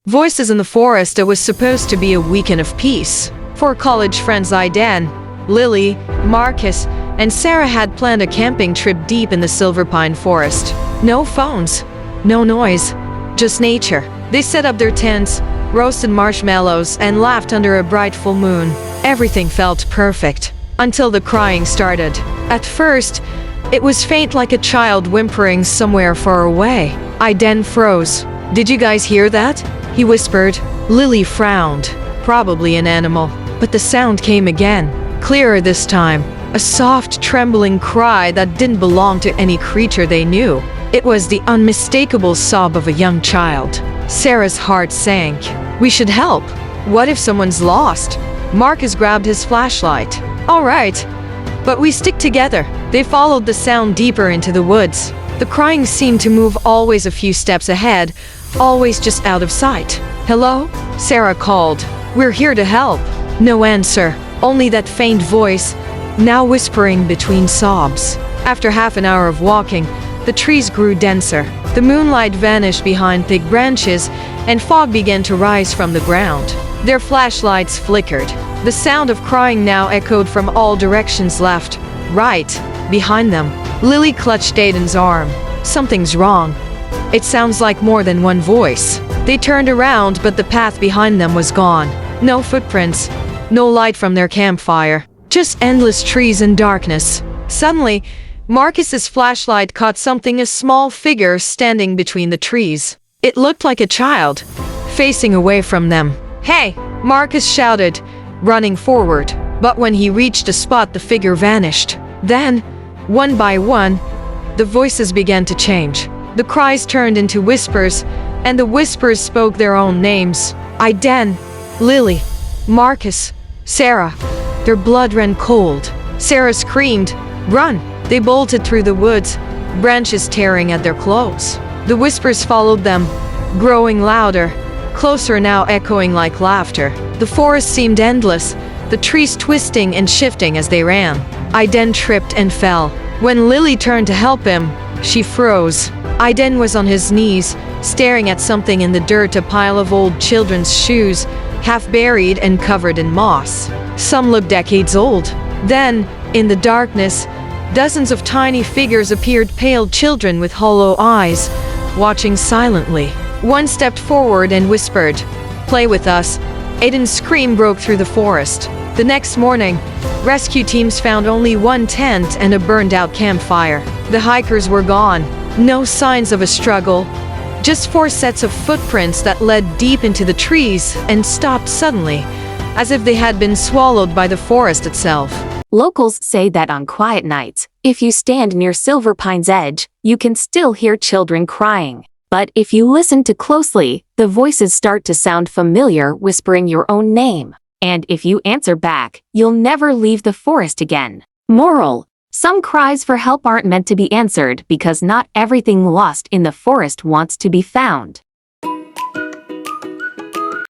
Voices in the Forest. It was supposed to be a weekend of peace. Four college friends Aiden, Lily, Marcus, and Sarah had planned a camping trip deep in the Silverpine Forest. No phones, no noise, just nature. They set up their tents, roasted marshmallows, and laughed under a bright full moon. Everything felt perfect, until the crying started. At first, it was faint, like a child whimpering somewhere far away. Aiden froze. "Did you guys hear that?" he whispered. Lily frowned. Probably an animal. But the sound came again, clearer this time. A soft, trembling cry that didn't belong to any creature they knew. It was the unmistakable sob of a young child. Sarah's heart sank. "We should help. What if someone's lost?" Marcus grabbed his flashlight. "All right, but we stick together." They followed the sound deeper into the woods. The crying seemed to move, always a few steps ahead, always just out of sight. "Hello?" Sarah called. "We're here to help." No answer, only that faint voice, now whispering between sobs. After half an hour of walking, the trees grew denser. The moonlight vanished behind thick branches, and fog began to rise from the ground. Their flashlights flickered. The sound of crying now echoed from all directions, left, right, behind them. Lily clutched Aiden's arm. "Something's wrong. It sounds like more than one voice." They turned around, but the path behind them was gone. No footprints, no light from their campfire. Just endless trees and darkness. Suddenly, Marcus's flashlight caught something, a small figure standing between the trees. It looked like a child, facing away from them. "Hey!" Marcus shouted, running forward. But when he reached a spot, the figure vanished. Then, one by one, the voices began to change. The cries turned into whispers, and the whispers spoke their own names. Aiden, Lily, Marcus, Sarah. Their blood ran cold. Sarah screamed, "Run!" They bolted through the woods, branches tearing at their clothes. The whispers followed them, growing louder, closer, now echoing like laughter. The forest seemed endless, the trees twisting and shifting as they ran. Aiden tripped and fell. When Lily turned to help him, she froze. Aiden was on his knees, staring at something in the dirt, a pile of old children's shoes, half buried and covered in moss. Some looked decades old. Then, in the darkness, dozens of tiny figures appeared, pale children with hollow eyes, watching silently. One stepped forward and whispered, "Play with us." Aiden's scream broke through the forest. The next morning, rescue teams found only one tent and a burned-out campfire. The hikers were gone. No signs of a struggle. Just four sets of footprints that led deep into the trees and stopped suddenly, as if they had been swallowed by the forest itself. Locals say that on quiet nights, if you stand near Silverpine's edge, you can still hear children crying. But if you listen too closely, the voices start to sound familiar, whispering your own name. And if you answer back, you'll never leave the forest again. Moral: some cries for help aren't meant to be answered, because not everything lost in the forest wants to be found.